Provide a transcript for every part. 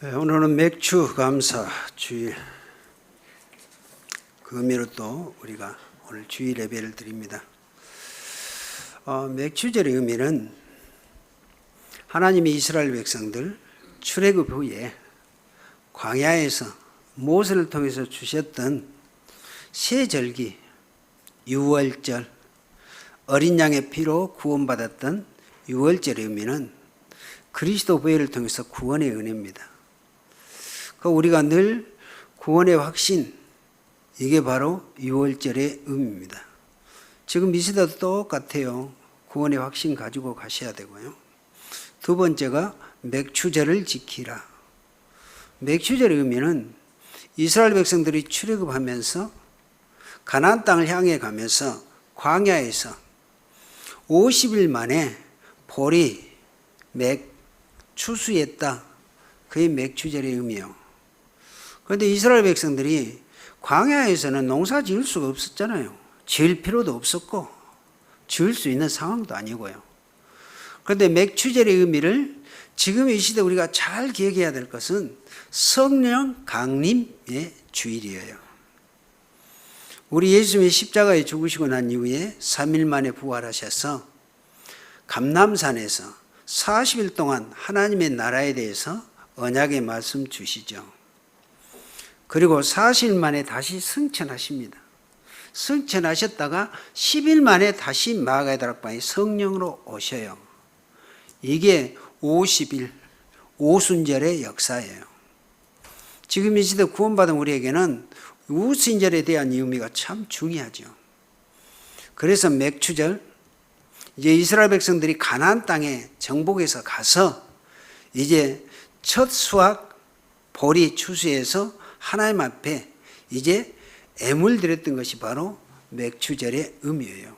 오늘은 맥주 감사 주일 그 의미로 또 우리가 오늘 주일 예배를 드립니다. 맥주절의 의미는 하나님이 이스라엘 백성들 출애굽 후에 광야에서 모세를 통해서 주셨던 새 절기, 유월절, 어린 양의 피로 구원받았던 유월절의 의미는 그리스도 보혈을 통해서 구원의 은혜입니다. 우리가 늘 구원의 확신, 이게 바로 유월절의 의미입니다. 지금 이 시대도 똑같아요. 구원의 확신 가지고 가셔야 되고요. 두 번째가 맥추절을 지키라. 맥추절의 의미는 이스라엘 백성들이 출애굽하면서 가나안 땅을 향해 가면서 광야에서 50일 만에 보리, 맥, 추수했다. 그게 맥추절의 의미예요. 그런데 이스라엘 백성들이 광야에서는 농사 지을 수가 없었잖아요. 지을 필요도 없었고 지을 수 있는 상황도 아니고요. 그런데 맥추절의 의미를 지금 이 시대 우리가 잘 기억해야 될 것은 성령 강림의 주일이에요. 우리 예수님이 십자가에 죽으시고 난 이후에 3일 만에 부활하셔서 감람산에서 40일 동안 하나님의 나라에 대해서 언약의 말씀 주시죠. 그리고 40일 만에 다시 승천하십니다. 승천하셨다가 10일 만에 다시 마가의 다락방에 성령으로 오셔요. 이게 50일 오순절의 역사예요. 지금 이 시대 구원받은 우리에게는 오순절에 대한 의미가 참 중요하죠. 그래서 맥추절, 이제 이스라엘 백성들이 가나안 땅에 정복해서 가서 이제 첫 수확 보리 추수해서 하나님 앞에 이제 애물 드렸던 것이 바로 맥추절의 의미예요.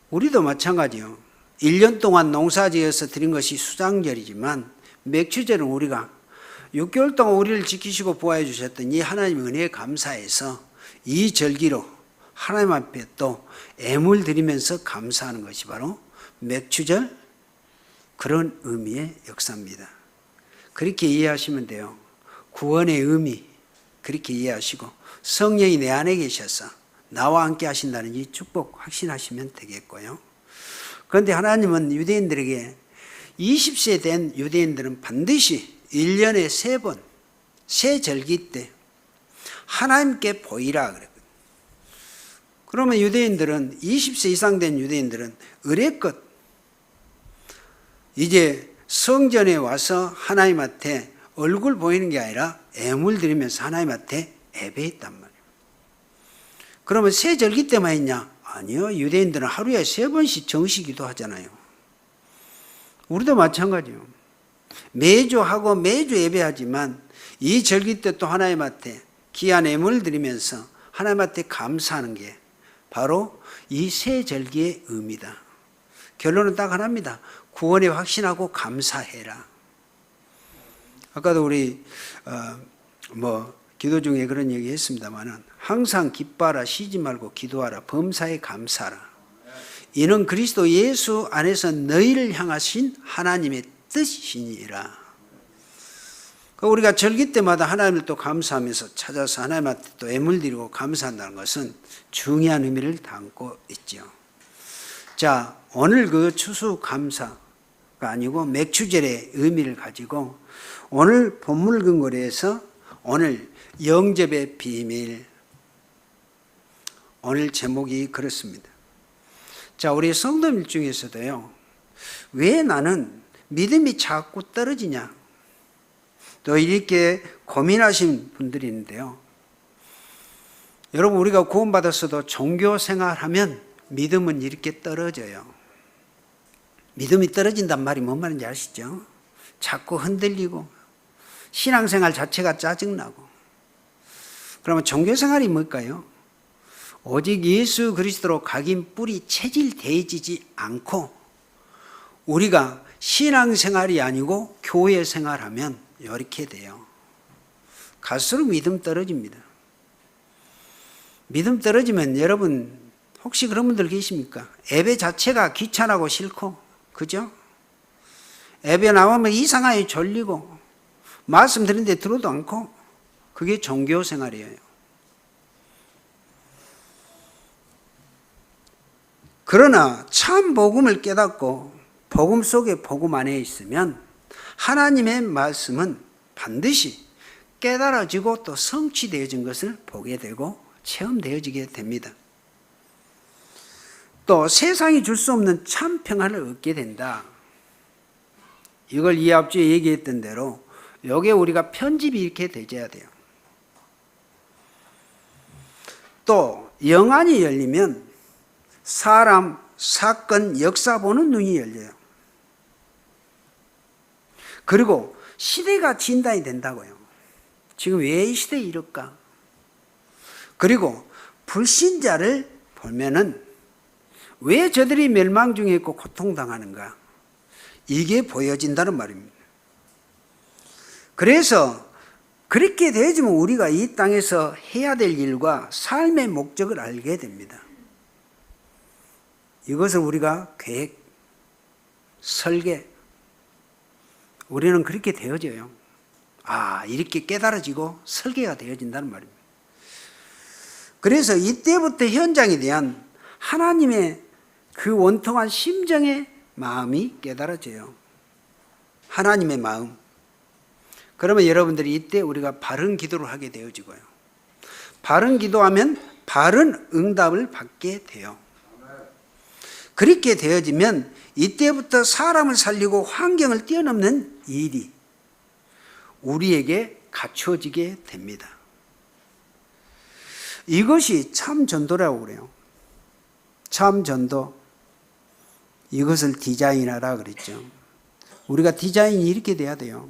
우리도 마찬가지요. 1년 동안 농사지어서 드린 것이 수장절이지만 맥추절은 우리가 6개월 동안 우리를 지키시고 보호해 주셨던 이 하나님의 은혜에 감사해서 이 절기로 하나님 앞에 또 애물 드리면서 감사하는 것이 바로 맥추절, 그런 의미의 역사입니다. 그렇게 이해하시면 돼요. 구원의 의미 그렇게 이해하시고 성령이 내 안에 계셔서 나와 함께 하신다는 이 축복 확신하시면 되겠고요. 그런데 하나님은 유대인들에게 20세 된 유대인들은 반드시 1년에 3번 새 절기 때 하나님께 보이라 그랬거든요. 그러면 유대인들은 20세 이상 된 유대인들은 의례껏 이제 성전에 와서 하나님한테 얼굴 보이는 게 아니라 애물 드리면서 하나님한테 예배했단 말이에요. 그러면 새 절기 때만 했냐? 아니요. 유대인들은 하루에 3번씩 정시기도 하잖아요. 우리도 마찬가지예요. 매주 하고 매주 예배하지만 이 절기 때 또 하나님한테 귀한 애물 드리면서 하나님한테 감사하는 게 바로 이 새 절기의 의미다. 결론은 딱 하나입니다. 구원에 확신하고 감사해라. 아까도 우리 기도 중에 그런 얘기 했습니다만은 항상 기뻐하라, 쉬지 말고 기도하라, 범사에 감사하라. 이는 그리스도 예수 안에서 너희를 향하신 하나님의 뜻이니라. 우리가 절기 때마다 하나님을 또 감사하면서 찾아서 하나님한테 또 애물 드리고 감사한다는 것은 중요한 의미를 담고 있죠. 자, 오늘 그 추수 감사가 아니고 맥추절의 의미를 가지고 오늘 본문 근거리에서 오늘 영접의 비밀, 오늘 제목이 그렇습니다. 자, 우리 성도들 중에서도요, 왜 나는 믿음이 자꾸 떨어지냐? 또 이렇게 고민하신 분들이 있는데요. 여러분, 우리가 구원받았어도 종교 생활하면 믿음은 이렇게 떨어져요. 믿음이 떨어진단 말이 뭔 말인지 아시죠? 자꾸 흔들리고 신앙생활 자체가 짜증나고. 그러면 종교생활이 뭘까요? 오직 예수 그리스도로 각인 뿌리 체질되어지지 않고 우리가 신앙생활이 아니고 교회 생활하면 이렇게 돼요. 갈수록 믿음 떨어집니다. 믿음 떨어지면 여러분 혹시 그런 분들 계십니까? 예배 자체가 귀찮고 싫고, 그죠? 예배 나오면 이상하게 졸리고 말씀드리는데 들어도 않고 그게 종교 생활이에요. 그러나 참 복음을 깨닫고 복음 속에 복음 안에 있으면 하나님의 말씀은 반드시 깨달아지고 또 성취되어진 것을 보게 되고 체험되어지게 됩니다. 또 세상이 줄 수 없는 참 평안을 얻게 된다. 이걸 이 앞주에 얘기했던 대로 여기에 우리가 편집이 이렇게 되어야 돼요. 또 영안이 열리면 사람, 사건, 역사 보는 눈이 열려요. 그리고 시대가 진단이 된다고요. 지금 왜 이 시대에 이럴까? 그리고 불신자를 보면은 왜 저들이 멸망 중에 있고 고통당하는가? 이게 보여진다는 말입니다. 그래서 그렇게 되어지면 우리가 이 땅에서 해야 될 일과 삶의 목적을 알게 됩니다. 이것을 우리가 계획, 설계, 우리는 그렇게 되어져요. 이렇게 깨달아지고 설계가 되어진다는 말입니다. 그래서 이때부터 현장에 대한 하나님의 그 원통한 심정의 마음이 깨달아져요. 하나님의 마음. 그러면 여러분들이 이때 우리가 바른 기도를 하게 되어지고요. 바른 기도하면 바른 응답을 받게 돼요. 그렇게 되어지면 이때부터 사람을 살리고 환경을 뛰어넘는 일이 우리에게 갖춰지게 됩니다. 이것이 참 전도라고 그래요. 참 전도. 이것을 디자인하라 그랬죠. 우리가 디자인이 이렇게 돼야 돼요.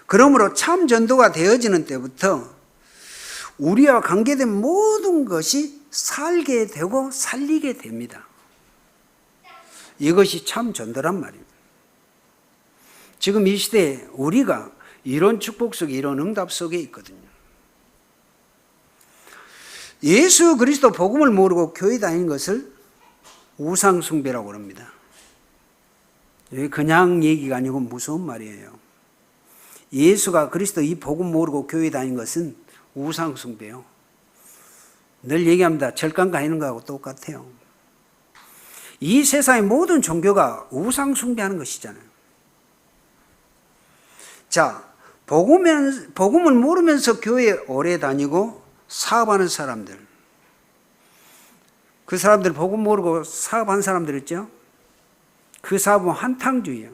그러므로 참 전도가 되어지는 때부터 우리와 관계된 모든 것이 살게 되고 살리게 됩니다. 이것이 참 전도란 말입니다. 지금 이 시대에 우리가 이런 축복 속에 이런 응답 속에 있거든요. 예수 그리스도 복음을 모르고 교회 다니는 것을 우상 숭배라고 합니다. 그냥 얘기가 아니고 무서운 말이에요. 예수가 그리스도 이 복음 모르고 교회 다니는 것은 우상 숭배요. 늘 얘기합니다. 절간 가는 거하고 똑같아요. 이 세상의 모든 종교가 우상 숭배하는 것이잖아요. 자, 복음을 모르면서 교회에 오래 다니고 사업하는 사람들, 그 사람들 복음 모르고 사업한 사람들 있죠? 그 사업은 한탕주의예요.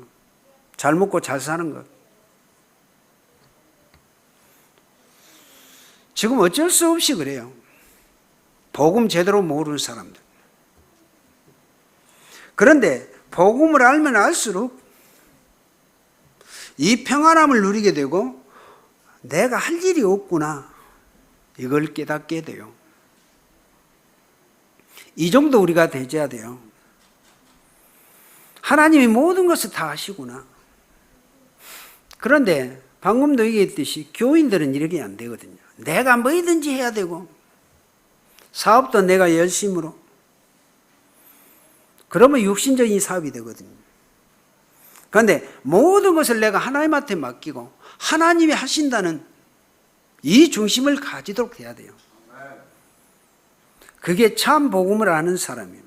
잘 먹고 잘 사는 것. 지금 어쩔 수 없이 그래요. 복음 제대로 모르는 사람들. 그런데 복음을 알면 알수록 이 평안함을 누리게 되고 내가 할 일이 없구나 이걸 깨닫게 돼요. 이 정도 우리가 되져야 돼요. 하나님이 모든 것을 다 하시구나. 그런데 방금도 얘기했듯이 교인들은 이렇게 안 되거든요. 내가 뭐든지 해야 되고 사업도 내가 열심으로. 그러면 육신적인 사업이 되거든요. 그런데 모든 것을 내가 하나님한테 맡기고 하나님이 하신다는 이 중심을 가지도록 해야 돼요. 그게 참 복음을 아는 사람이에요.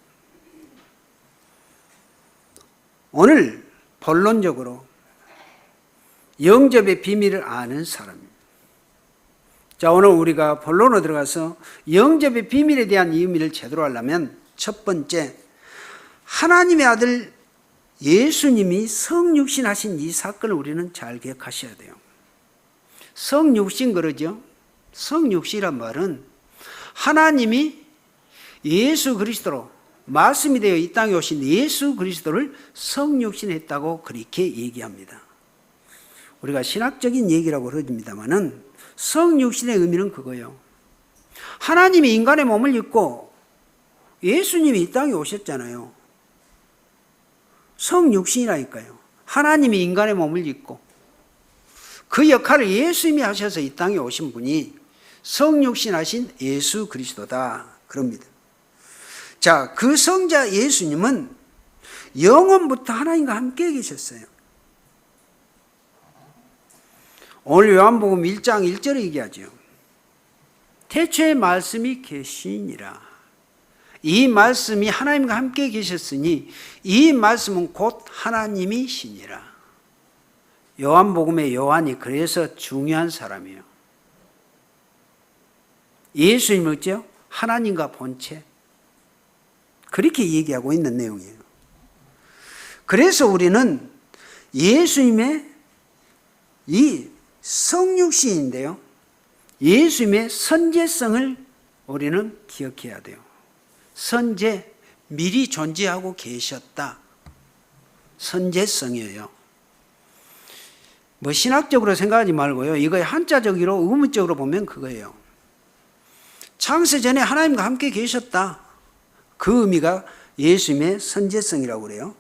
오늘 본론적으로 영접의 비밀을 아는 사람입니다. 자, 오늘 우리가 본론으로 들어가서 영접의 비밀에 대한 의미를 제대로 하려면 첫 번째, 하나님의 아들 예수님이 성육신 하신 이 사건을 우리는 잘 기억하셔야 돼요. 성육신 그러죠? 성육신이란 말은 하나님이 예수 그리스도로 말씀이 되어 이 땅에 오신 예수 그리스도를 성육신했다고 그렇게 얘기합니다. 우리가 신학적인 얘기라고 그러집니다만은 성육신의 의미는 그거예요. 하나님이 인간의 몸을 입고 예수님이 이 땅에 오셨잖아요. 성육신이라니까요. 하나님이 인간의 몸을 입고 그 역할을 예수님이 하셔서 이 땅에 오신 분이 성육신 하신 예수 그리스도다 그럽니다. 자, 그 성자 예수님은 영원부터 하나님과 함께 계셨어요. 오늘 요한복음 1장 1절에 얘기하죠. 태초에 말씀이 계시니라. 이 말씀이 하나님과 함께 계셨으니 이 말씀은 곧 하나님이시니라. 요한복음의 요한이 그래서 중요한 사람이에요. 예수님은 어째요? 하나님과 본체. 그렇게 얘기하고 있는 내용이에요. 그래서 우리는 예수님의 이 성육신인데요, 예수님의 선제성을 우리는 기억해야 돼요. 선제, 미리 존재하고 계셨다. 선제성이에요. 뭐 신학적으로 생각하지 말고요, 이거의 한자적으로 의문적으로 보면 그거예요. 창세 전에 하나님과 함께 계셨다. 그 의미가 예수님의 선제성이라고 그래요.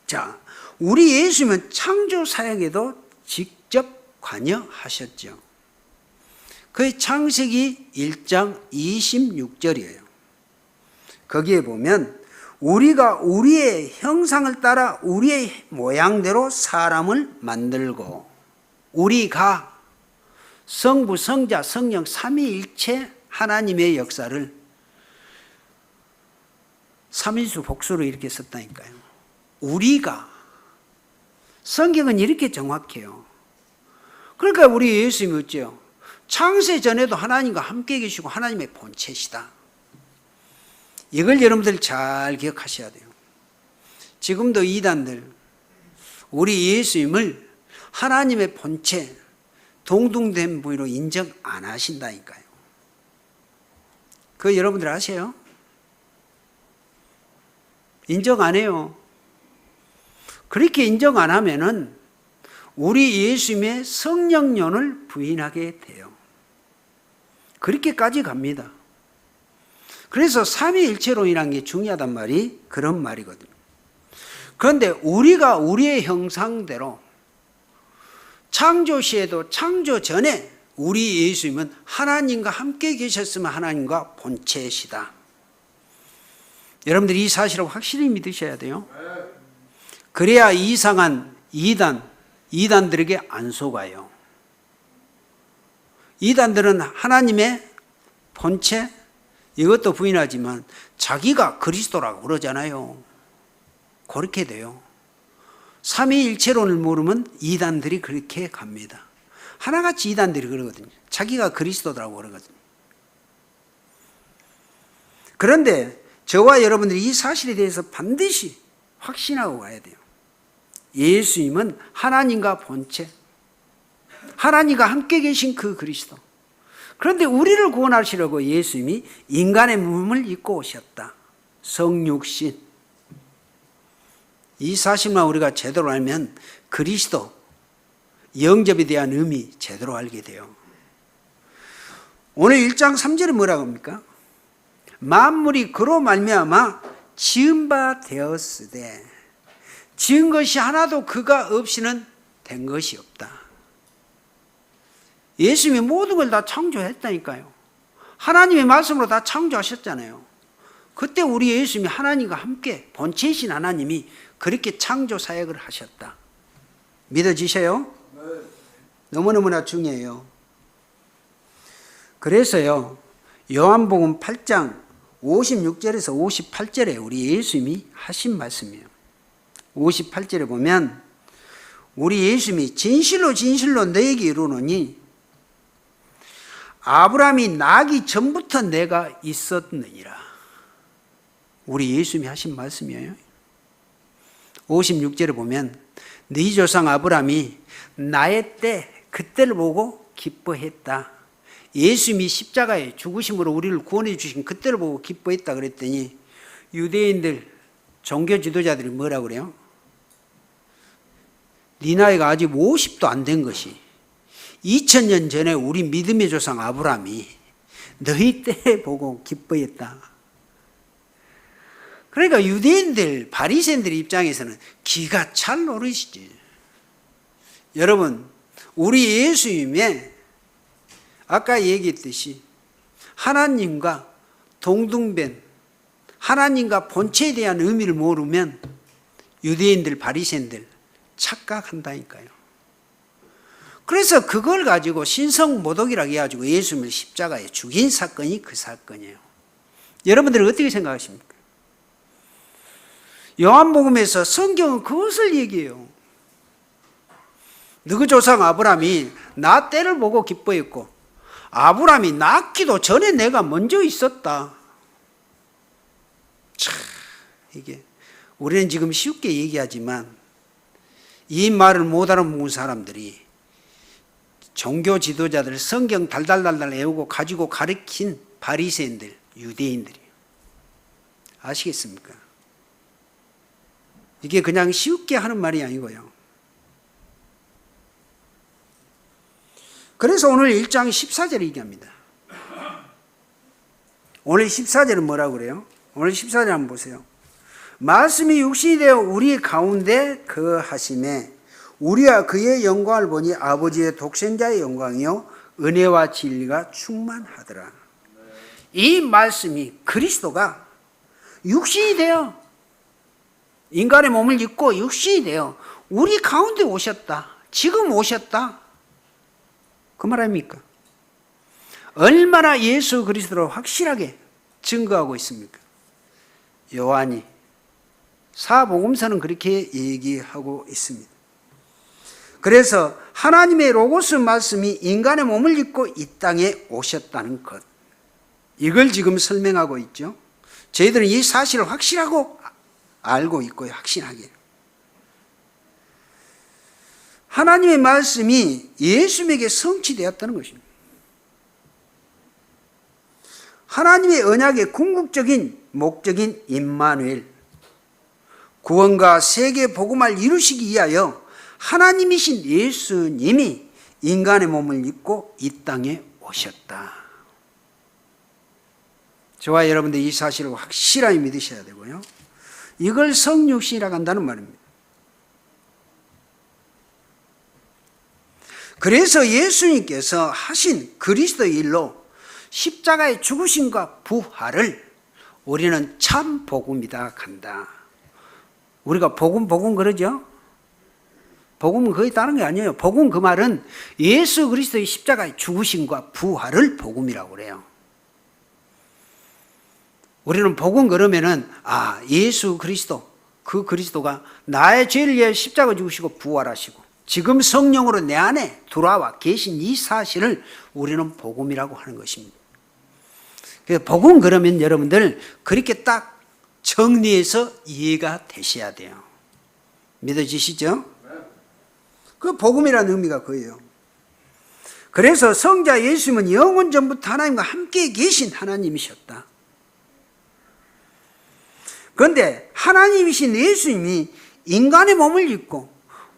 자, 우리 예수님은 창조 사역에도 직접 관여하셨죠. 그게 창세기 1장 26절이에요. 거기에 보면 우리가 우리의 형상을 따라 우리의 모양대로 사람을 만들고, 우리가 성부, 성자, 성령 삼위일체 하나님의 역사를 삼인수 복수로 이렇게 썼다니까요. 우리가. 성경은 이렇게 정확해요. 그러니까 우리 예수님이 어째요? 창세 전에도 하나님과 함께 계시고 하나님의 본체시다. 이걸 여러분들 잘 기억하셔야 돼요. 지금도 이단들 우리 예수님을 하나님의 본체, 동등된 부위로 인정 안 하신다니까요. 그거 여러분들 아세요? 인정 안 해요. 그렇게 인정 안 하면은 우리 예수님의 성령론을 부인하게 돼요. 그렇게까지 갑니다. 그래서 삼위일체론이라는 게 중요하단 말이 그런 말이거든요. 그런데 우리가 우리의 형상대로 창조 시에도 창조 전에 우리 예수님은 하나님과 함께 계셨으면 하나님과 본체시다. 여러분들이 이 사실을 확실히 믿으셔야 돼요. 그래야 이상한 이단들에게 안 속아요. 이단들은 하나님의 본체 이것도 부인하지만 자기가 그리스도라고 그러잖아요. 그렇게 돼요. 삼위일체론을 모르면 이단들이 그렇게 갑니다. 하나같이 이단들이 그러거든요. 자기가 그리스도라고 그러거든요. 그런데 저와 여러분들이 이 사실에 대해서 반드시 확신하고 가야 돼요. 예수님은 하나님과 본체, 하나님과 함께 계신 그 그리스도. 그런데 우리를 구원하시려고 예수님이 인간의 몸을 입고 오셨다. 성육신. 이 사실만 우리가 제대로 알면 그리스도, 영접에 대한 의미 제대로 알게 돼요. 오늘 1장 3절에 뭐라고 합니까? 만물이 그로 말미암아 지은 바 되었으되 지은 것이 하나도 그가 없이는 된 것이 없다. 예수님이 모든 걸 다 창조했다니까요. 하나님의 말씀으로 다 창조하셨잖아요. 그때 우리 예수님이 하나님과 함께 본체이신 하나님이 그렇게 창조 사역을 하셨다. 믿어지셔요? 너무너무나 중요해요. 그래서요, 요한복음 8장 56절에서 58절에 우리 예수님이 하신 말씀이에요. 58절에 보면 우리 예수님이 진실로 진실로 너에게 이르노니 아브라함이 나기 전부터 내가 있었느니라. 우리 예수님이 하신 말씀이에요. 56절에 보면 네 조상 아브라함이 나의 때 그때를 보고 기뻐했다. 예수님이 십자가에 죽으심으로 우리를 구원해 주신 그때를 보고 기뻐했다 그랬더니 유대인들 종교 지도자들이 뭐라고 그래요? 네 나이가 아직 50도 안 된 것이 2000년 전에 우리 믿음의 조상 아브라함이 너희 때 보고 기뻐했다. 그러니까 유대인들, 바리새인들 입장에서는 기가 찰 노릇이지. 여러분, 우리 예수님의 아까 얘기했듯이 하나님과 동등된 하나님과 본체에 대한 의미를 모르면 유대인들, 바리새인들 착각한다니까요. 그래서 그걸 가지고 신성모독이라고 해가지고 예수님을 십자가에 죽인 사건이 그 사건이에요. 여러분들은 어떻게 생각하십니까? 요한복음에서 성경은 그것을 얘기해요. 너희 조상 아브라함이 나 때를 보고 기뻐했고 아브라함이 낳기도 전에 내가 먼저 있었다. 참, 이게 우리는 지금 쉽게 얘기하지만 이 말을 못 알아먹은 사람들이 종교 지도자들 성경 달달달달 외우고 가지고 가르친 바리새인들, 유대인들이에요. 아시겠습니까? 이게 그냥 쉽게 하는 말이 아니고요. 그래서 오늘 1장 14절에 얘기합니다. 오늘 14절은 뭐라고 그래요? 오늘 14절 한번 보세요. 말씀이 육신이 되어 우리 가운데 거하심에 우리와 그의 영광을 보니 아버지의 독생자의 영광이요 은혜와 진리가 충만하더라. 이 말씀이 그리스도가 육신이 되어 인간의 몸을 입고 육신이 되어 우리 가운데 오셨다. 지금 오셨다. 그 말 아닙니까? 얼마나 예수 그리스도를 확실하게 증거하고 있습니까? 요한이 사복음서는 그렇게 얘기하고 있습니다. 그래서 하나님의 로고스 말씀이 인간의 몸을 입고 이 땅에 오셨다는 것, 이걸 지금 설명하고 있죠. 저희들은 이 사실을 확실하고 알고 있고요. 확신하게. 하나님의 말씀이 예수님에게 성취되었다는 것입니다. 하나님의 언약의 궁극적인 목적인 임마누엘, 구원과 세계 복음을 이루시기 위하여 하나님이신 예수님이 인간의 몸을 입고 이 땅에 오셨다. 저와 여러분들 이 사실을 확실하게 믿으셔야 되고요. 이걸 성육신이라고 한다는 말입니다. 그래서 예수님께서 하신 그리스도의 일로 십자가의 죽으심과 부활을 우리는 참 복음이다 간다. 우리가 복음 그러죠? 복음은 거의 다른 게 아니에요. 복음 그 말은 예수 그리스도의 십자가의 죽으심과 부활을 복음이라고 그래요. 우리는 복음 그러면은 예수 그리스도, 그 그리스도가 나의 죄를 위해 십자가 죽으시고 부활하시고 지금 성령으로 내 안에 들어와 계신 이 사실을 우리는 복음이라고 하는 것입니다. 그래서 복음 그러면 여러분들 그렇게 딱 정리해서 이해가 되셔야 돼요. 믿어지시죠? 그 복음이라는 의미가 그예요. 그래서 성자 예수님은 영원 전부터 하나님과 함께 계신 하나님이셨다. 그런데 하나님이신 예수님이 인간의 몸을 입고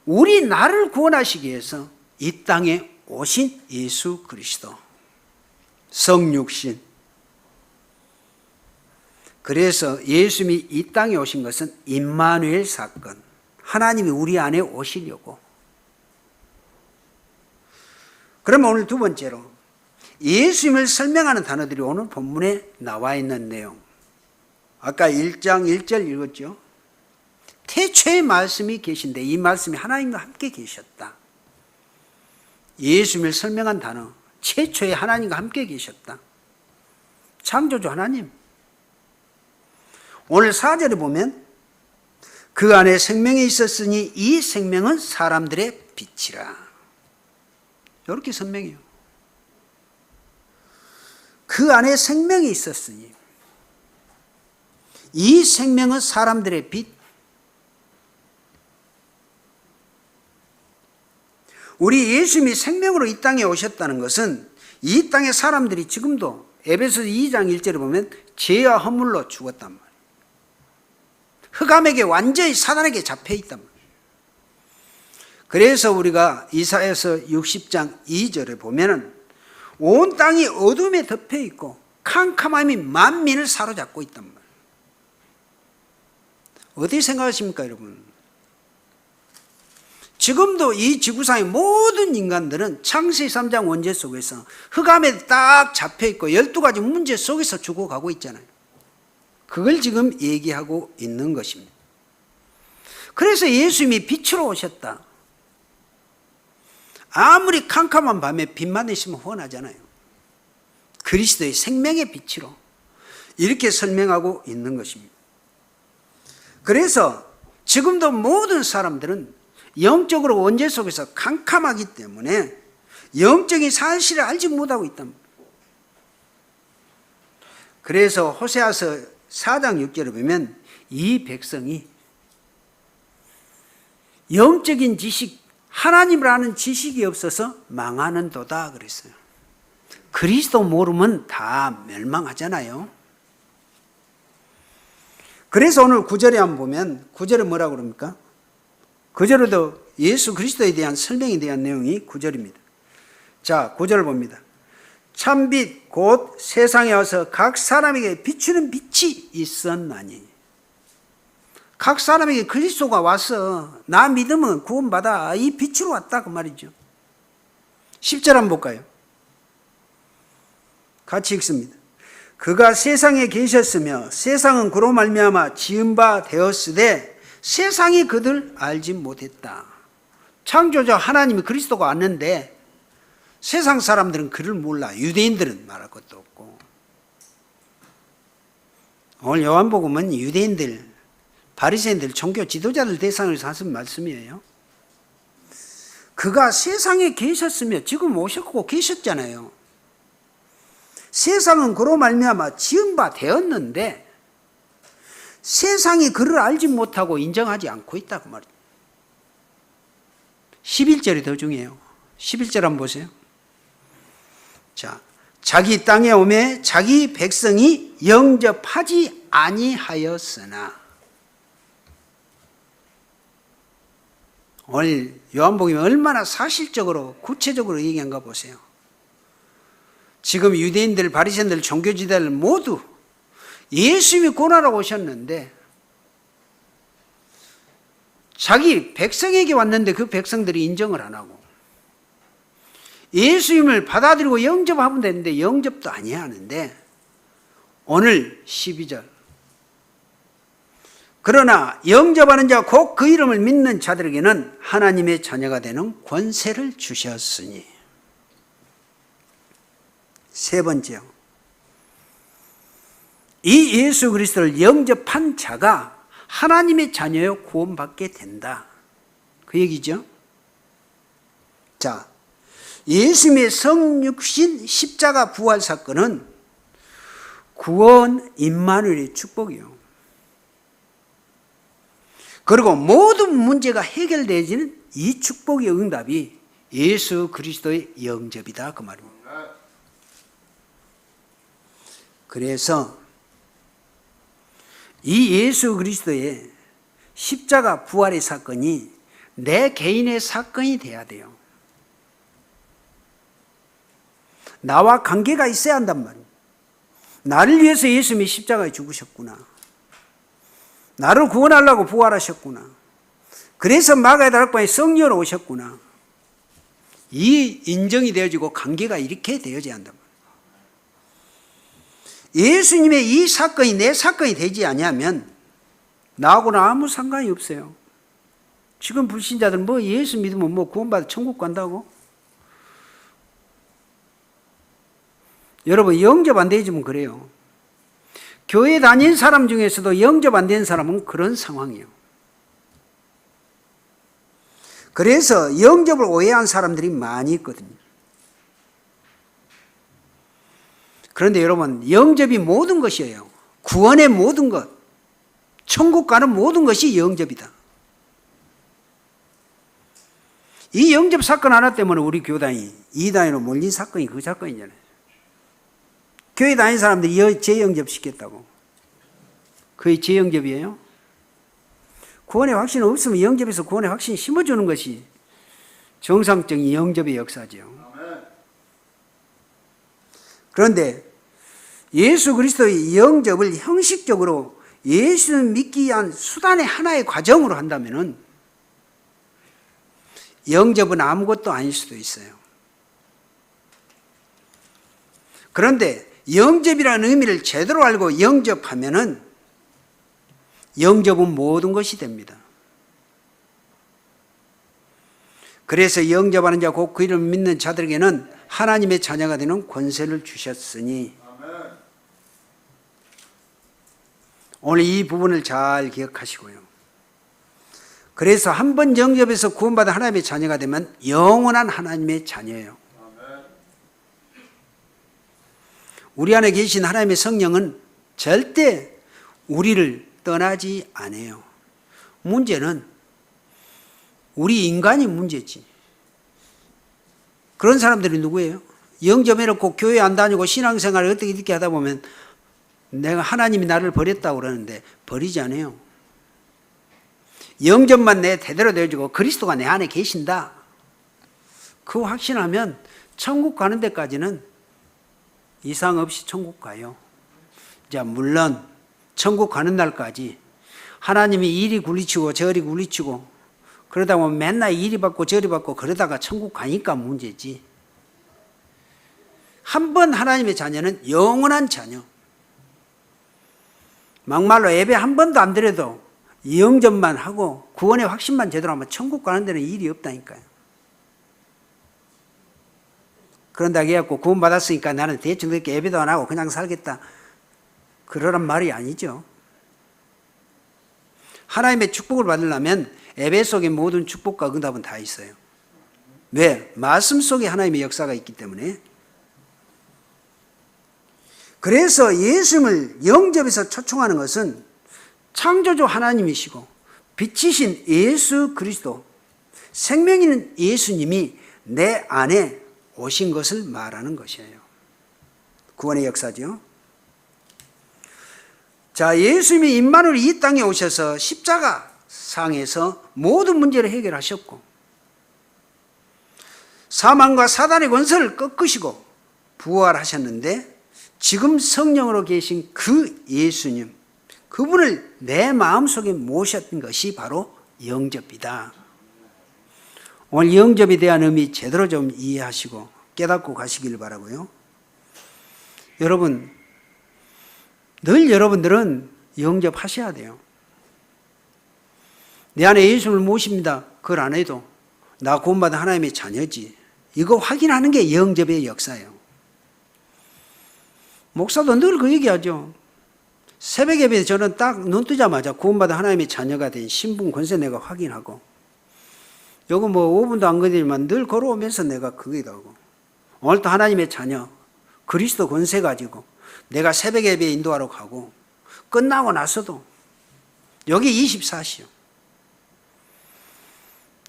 우리 나를 구원하시기 위해서 이 땅에 오신 예수 그리스도, 성육신. 그래서 예수님이 이 땅에 오신 것은 임마누엘 사건, 하나님이 우리 안에 오시려고. 그러면 오늘 두 번째로 예수님을 설명하는 단어들이 오늘 본문에 나와 있는 내용. 아까 1장 1절 읽었죠? 태초에 말씀이 계신데 이 말씀이 하나님과 함께 계셨다. 예수님을 설명한 단어, 최초에 하나님과 함께 계셨다. 창조주 하나님. 오늘 4절에 보면 그 안에 생명이 있었으니 이 생명은 사람들의 빛이라. 이렇게 설명해요. 그 안에 생명이 있었으니 이 생명은 사람들의 빛. 우리 예수님이 생명으로 이 땅에 오셨다는 것은 이 땅의 사람들이 지금도 에베소서 2장 1절에 보면 죄와 허물로 죽었단 말이에요. 흑암에게 완전히 사단에게 잡혀 있단 말이에요. 그래서 우리가 이사야서 60장 2절에 보면은 온 땅이 어둠에 덮여 있고 캄캄함이 만민을 사로잡고 있단 말이에요. 어떻게 생각하십니까, 여러분? 지금도 이 지구상의 모든 인간들은 창세기 3장 원죄 속에서 흑암에 딱 잡혀있고 12가지 문제 속에서 죽어가고 있잖아요. 그걸 지금 얘기하고 있는 것입니다. 그래서 예수님이 빛으로 오셨다. 아무리 캄캄한 밤에 빛만 있으면 훤하잖아요. 그리스도의 생명의 빛으로 이렇게 설명하고 있는 것입니다. 그래서 지금도 모든 사람들은 영적으로 원죄 속에서 캄캄하기 때문에 영적인 사실을 알지 못하고 있단 말이에요. 그래서 호세아서 4장 6절에 보면 이 백성이 영적인 지식, 하나님을 아는 지식이 없어서 망하는 도다 그랬어요. 그리스도 모르면 다 멸망하잖아요. 그래서 오늘 9절에 한번 보면 9절에 뭐라고 그럽니까? 9절에도 예수 그리스도에 대한 설명에 대한 내용이 9절입니다. 자, 9절을 봅니다. 참빛 곧 세상에 와서 각 사람에게 비추는 빛이 있었나니. 각 사람에게 그리스도가 와서 나 믿으면 구원받아, 이 빛으로 왔다 그 말이죠. 10절 한번 볼까요? 같이 읽습니다. 그가 세상에 계셨으며 세상은 그로 말미암아 지은 바 되었으되 세상이 그들 알지 못했다. 창조자 하나님이 그리스도가 왔는데 세상 사람들은 그를 몰라. 유대인들은 말할 것도 없고. 오늘 요한복음은 유대인들, 바리새인들, 종교 지도자들 대상으로 하신 말씀이에요. 그가 세상에 계셨으며 지금 오셨고 계셨잖아요. 세상은 그로 말미암아 지은 바 되었는데 세상이 그를 알지 못하고 인정하지 않고 있다고 말이에요. 11절이 더 중요해요. 11절 한번 보세요. 자, 자기 땅에 오매 자기 백성이 영접하지 아니하였으나. 오늘 요한복음이 얼마나 사실적으로 구체적으로 얘기한가 보세요. 지금 유대인들, 바리새인들, 종교지도자들 모두 예수님이 구원하러 오셨는데 자기 백성에게 왔는데 그 백성들이 인정을 안 하고 예수님을 받아들이고 영접하면 되는데 영접도 아니야 하는데 오늘 12절 그러나 영접하는 자 곧 그 이름을 믿는 자들에게는 하나님의 자녀가 되는 권세를 주셨으니. 세 번째요. 이 예수 그리스도를 영접한 자가 하나님의 자녀여 구원받게 된다. 그 얘기죠. 자, 예수님의 성육신 십자가 부활 사건은 구원 임마누엘의 축복이요. 그리고 모든 문제가 해결되어지는 이 축복의 응답이 예수 그리스도의 영접이다 그 말입니다. 그래서 이 예수 그리스도의 십자가 부활의 사건이 내 개인의 사건이 돼야 돼요. 나와 관계가 있어야 한단 말이에요. 나를 위해서 예수님이 십자가에 죽으셨구나. 나를 구원하려고 부활하셨구나. 그래서 마가의 다락방에 성령으로 오셨구나. 이 인정이 되어지고 관계가 이렇게 되어져야 한단 말이에요. 예수님의 이 사건이 내 사건이 되지 않으면 나하고는 아무 상관이 없어요. 지금 불신자들은 뭐 예수 믿으면 뭐 구원받아 천국 간다고? 여러분 영접 안 되지면 그래요. 교회 다닌 사람 중에서도 영접 안 된 사람은 그런 상황이에요. 그래서 영접을 오해한 사람들이 많이 있거든요. 그런데 여러분 영접이 모든 것이에요. 구원의 모든 것, 천국 가는 모든 것이 영접이다. 이 영접 사건 하나 때문에 우리 교단이 이단으로 몰린 사건이 그 사건이잖아요. 교회 다니는 사람들이 재영접 시켰다고. 그게 재영접이에요? 구원의 확신이 없으면 영접에서 구원의 확신이 심어주는 것이 정상적인 영접의 역사죠. 그런데 예수 그리스도의 영접을 형식적으로 예수를 믿기 위한 수단의 하나의 과정으로 한다면 영접은 아무것도 아닐 수도 있어요. 그런데 영접이라는 의미를 제대로 알고 영접하면은 영접은 모든 것이 됩니다. 그래서 영접하는 자 곧 그 이름을 믿는 자들에게는 하나님의 자녀가 되는 권세를 주셨으니. 오늘 이 부분을 잘 기억하시고요. 그래서 한 번 영접해서 구원받은 하나님의 자녀가 되면 영원한 하나님의 자녀예요. 우리 안에 계신 하나님의 성령은 절대 우리를 떠나지 않아요. 문제는 우리 인간이 문제지. 그런 사람들이 누구예요? 영접해놓고 교회 안 다니고 신앙생활을 어떻게 이렇게 하다 보면 내가 하나님이 나를 버렸다고 그러는데 버리지 않아요. 영접만 내 대대로 되어지고 그리스도가 내 안에 계신다. 그거 확신하면 천국 가는 데까지는 이상 없이 천국 가요. 자, 물론 천국 가는 날까지 하나님이 이리 굴리치고 저리 굴리치고 그러다 보면 맨날 이리 받고 저리 받고 그러다가 천국 가니까 문제지. 한 번 하나님의 자녀는 영원한 자녀. 막말로 예배 한 번도 안 드려도 영접만 하고 구원의 확신만 제대로 하면 천국 가는 데는 일이 없다니까요. 그런다고 해갖고 구원 받았으니까 나는 대충 그렇게 예배도 안 하고 그냥 살겠다. 그러란 말이 아니죠. 하나님의 축복을 받으려면 예배 속에 모든 축복과 응답은 다 있어요. 왜? 말씀 속에 하나님의 역사가 있기 때문에. 그래서 예수님을 영접해서 초청하는 것은 창조주 하나님이시고 빛이신 예수 그리스도, 생명 있는 예수님이 내 안에 오신 것을 말하는 것이에요. 구원의 역사죠. 자, 예수님이 임마누엘 이 땅에 오셔서 십자가 상에서 모든 문제를 해결하셨고 사망과 사단의 권세를 꺾으시고 부활하셨는데 지금 성령으로 계신 그 예수님, 그분을 내 마음속에 모셨던 것이 바로 영접이다. 오늘 영접에 대한 의미 제대로 좀 이해하시고 깨닫고 가시길 바라고요. 여러분, 늘 여러분들은 영접하셔야 돼요. 내 안에 예수를 모십니다. 그걸 안 해도 나 구원받은 하나님의 자녀지. 이거 확인하는 게 영접의 역사예요. 목사도 늘 그 얘기하죠. 새벽 예배에 저는 딱 눈 뜨자마자 구원받은 하나님의 자녀가 된 신분 권세 내가 확인하고, 요거 뭐 5분도 안 걸리지만 늘 걸어오면서 내가 그기도 하고, 오늘도 하나님의 자녀 그리스도 권세 가지고 내가 새벽 예배에 인도하러 가고, 끝나고 나서도 여기 24시요.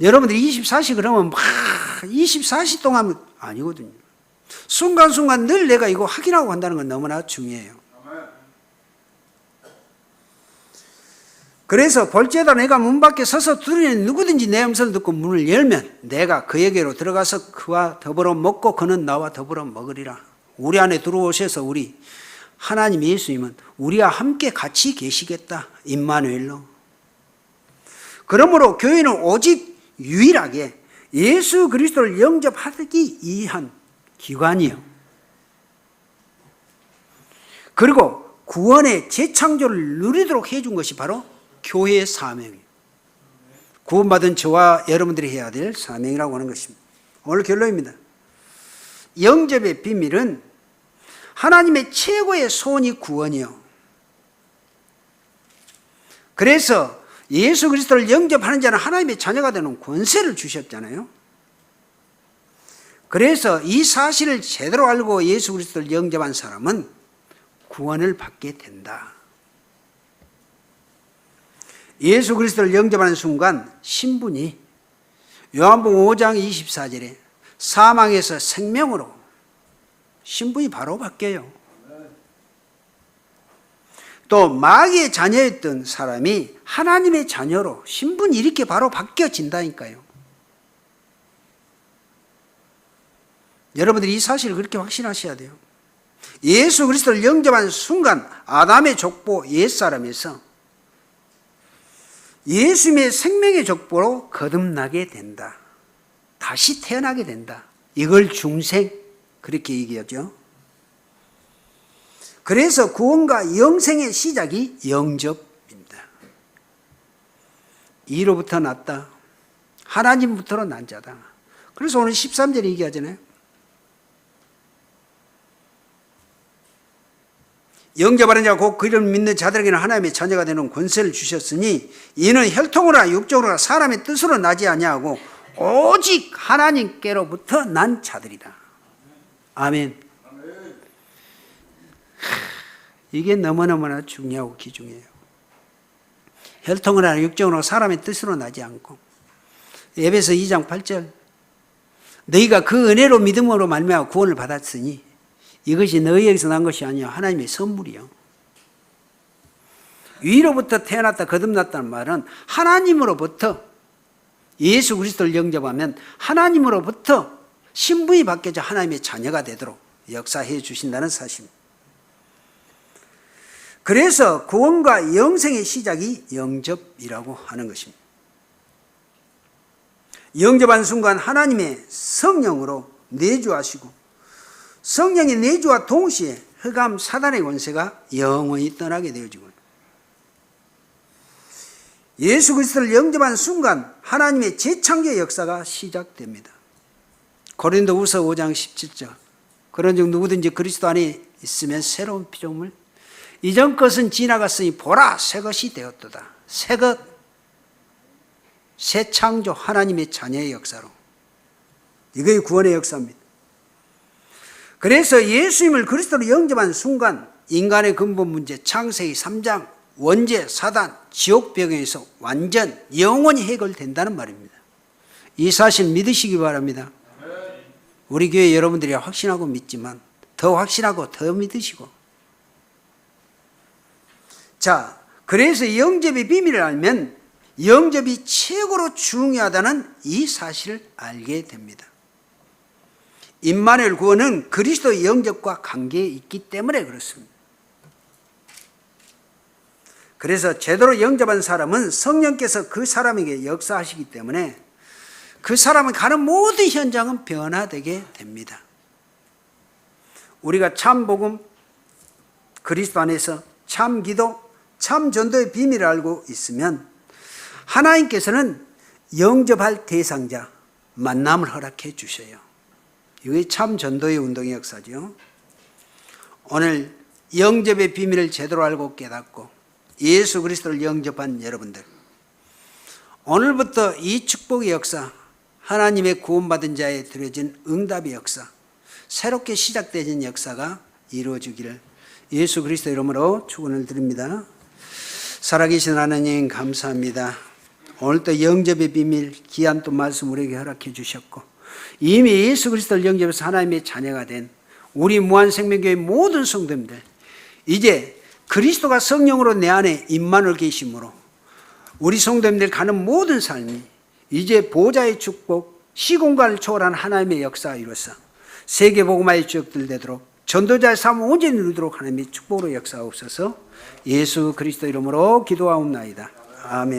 여러분들이 24시 그러면 막 24시 동안 아니거든요. 순간순간 늘 내가 이거 확인하고 간다는 건 너무나 중요해요. 그래서 볼지어다 내가 문 밖에 서서 두드리는 누구든지 내 음성을 듣고 문을 열면 내가 그에게로 들어가서 그와 더불어 먹고 그는 나와 더불어 먹으리라. 우리 안에 들어오셔서 우리 하나님 예수님은 우리와 함께 같이 계시겠다. 임마누엘로. 그러므로 교회는 오직 유일하게 예수 그리스도를 영접하기 위한 기관이요. 그리고 구원의 재창조를 누리도록 해준 것이 바로 교회의 사명이에요. 구원받은 저와 여러분들이 해야 될 사명이라고 하는 것입니다. 오늘 결론입니다. 영접의 비밀은 하나님의 최고의 소원이 구원이요. 그래서 예수 그리스도를 영접하는 자는 하나님의 자녀가 되는 권세를 주셨잖아요. 그래서 이 사실을 제대로 알고 예수 그리스도를 영접한 사람은 구원을 받게 된다. 예수 그리스도를 영접하는 순간 신분이 요한복음 5장 24절에 사망에서 생명으로 신분이 바로 바뀌어요. 또 마귀의 자녀였던 사람이 하나님의 자녀로 신분이 이렇게 바로 바뀌어진다니까요. 여러분들이 이 사실을 그렇게 확신하셔야 돼요. 예수 그리스도를 영접한 순간 아담의 족보 옛사람에서 예수님의 생명의 족보로 거듭나게 된다. 다시 태어나게 된다. 이걸 중생 그렇게 얘기하죠. 그래서 구원과 영생의 시작이 영접입니다. 이로부터 났다. 하나님부터로 난 자다. 그래서 오늘 13절에 얘기하잖아요. 영접하는 자 곧 그를 믿는 자들에게는 하나님의 자녀가 되는 권세를 주셨으니 이는 혈통으로나 육적으로나 사람의 뜻으로 나지 아니하고 오직 하나님께로부터 난 자들이다. 아멘. 이게 너무너무나 중요하고 귀중해요. 혈통으로나 육적으로나 사람의 뜻으로 나지 않고 에베소 2장 8절 너희가 그 은혜로 믿음으로 말미암아 구원을 받았으니 이것이 너희에게서 난 것이 아니요 하나님의 선물이요. 위로부터 태어났다 거듭났다는 말은 하나님으로부터 예수 그리스도를 영접하면 하나님으로부터 신분이 바뀌어져 하나님의 자녀가 되도록 역사해 주신다는 사실입니다. 그래서 구원과 영생의 시작이 영접이라고 하는 것입니다. 영접한 순간 하나님의 성령으로 내주하시고 성령의 내주와 동시에 흑암 사단의 권세가 영원히 떠나게 되어지고 예수 그리스도를 영접한 순간 하나님의 재창조의 역사가 시작됩니다. 고린도후서 5장 17절 그런즉 누구든지 그리스도 안에 있으면 새로운 피조물 이전 것은 지나갔으니 보라 새 것이 되었도다. 새 것, 새 창조 하나님의 자녀의 역사로 이것이 구원의 역사입니다. 그래서 예수님을 그리스도로 영접한 순간 인간의 근본 문제 창세기 3장 원죄, 사단, 지옥 배경에서 완전 영원히 해결된다는 말입니다. 이 사실 믿으시기 바랍니다. 우리 교회 여러분들이 확신하고 믿지만 더 확신하고 더 믿으시고 자, 그래서 영접의 비밀을 알면 영접이 최고로 중요하다는 이 사실을 알게 됩니다. 임마누엘 구원은 그리스도의 영접과 관계에 있기 때문에 그렇습니다. 그래서 제대로 영접한 사람은 성령께서 그 사람에게 역사하시기 때문에 그 사람이 가는 모든 현장은 변화되게 됩니다. 우리가 참 복음, 그리스도 안에서 참 기도, 참 전도의 비밀을 알고 있으면 하나님께서는 영접할 대상자 만남을 허락해 주셔요. 이게 참 전도의 운동의 역사죠. 오늘 영접의 비밀을 제대로 알고 깨닫고 예수 그리스도를 영접한 여러분들, 오늘부터 이 축복의 역사, 하나님의 구원받은 자에 드려진 응답의 역사, 새롭게 시작되는 역사가 이루어지기를 예수 그리스도 이름으로 축원을 드립니다. 살아계신 하나님 감사합니다. 오늘도 영접의 비밀 귀한 또 말씀 우리에게 허락해 주셨고 이미 예수 그리스도를 영접해서 하나님의 자녀가 된 우리 무한생명교회 모든 성도님들 이제 그리스도가 성령으로 내 안에 임마누엘 계심으로 우리 성도님들 가는 모든 삶이 이제 보좌의 축복 시공간을 초월한 하나님의 역사가 이루어서 세계복음화의 주역들 되도록 전도자의 삶을 온전히 누리도록 하나님의 축복으로 역사하옵소서. 예수 그리스도 이름으로 기도하옵나이다. 아멘.